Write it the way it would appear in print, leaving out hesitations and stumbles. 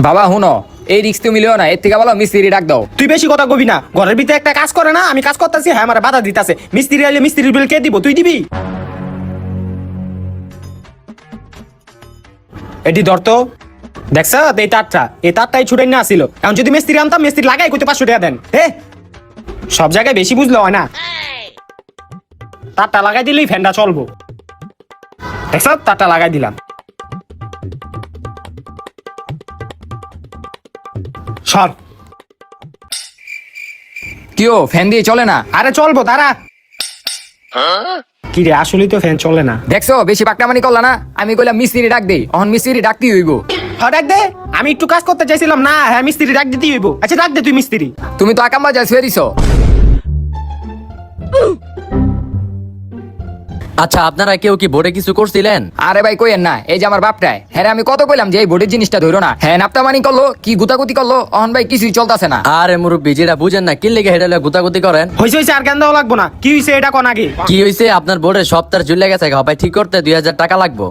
বাবা হুনো, এই রিস্ক তুমি লিও না, এর থেকে ভালো মিস্ত্রি ডাক দাও। তুই বেশি কথা কবি না, ঘরের ভিতরে একটা কাজ করে না, আমি কাজ করতেছি, হ্যাঁ আমার বাধা দিতেছে। মিস্ত্রি আইলে মিস্ত্রির বিল কে দিব, তুই দিবি? এটি ধর তো, দেখছ এই তারটাই ছুটে না আসিল। এখন যদি মিস্ত্রি আনতাম, মিস্ত্রি লাগাই কইতে 500 টাকা দেন। সব জায়গায় বেশি বুঝলে হয় না। তারটা লাগাই দিলেই ফ্যানটা চলবো। দেখছ, তারটা লাগাই দিলাম। সর। কিও ফ্যান দিয়ে চলে না? আরে চলবো, দাঁড়া। কি রে, আসলেই তো ফ্যান চলে না। দেখছো বেশি পাকনামানি করলা না? আমি কইলাম মিস্ত্রি ডাক দেই, অহন মিস্ত্রি ডাকতেই হইব। হ্যাঁ ডাক দে, আমি একটু কাজ করতে চাইছিলাম না, হ্যাঁ মিস্ত্রি ডাক দিতেই হইব। আচ্ছা ডাক দে তুই মিস্ত্রি। তুমি তো আকাম বাজায় শুয়ে দিছো। আচ্ছা, আপনারা কেউ কি বোর্ডে কিছু করছিলেন? আরে ভাই কইেন না, এই যে আমার বাপটায়, হ্যাঁ আমি কত কইলাম যে এই বোর্ডের জিনিসটা ধরো না, হ্যাঁ নাপ্তামানি করলো, কি গুতাগুতি করলো, অহন ভাই কিছুই চলতেছে না। আরে মুরব্বি, যেটা বুঝেন না, কি লেগে হেডালে গুতাগুতি করেন? হইছে আর কেন দেওয়া লাগবো না, কি হইছে এটা কোন আগে। কি হয়েছে? আপনার বোর্ডে সপ্তাহ ঝুলে গেছে, ভাই ঠিক করতে 2000 টাকা লাগবো।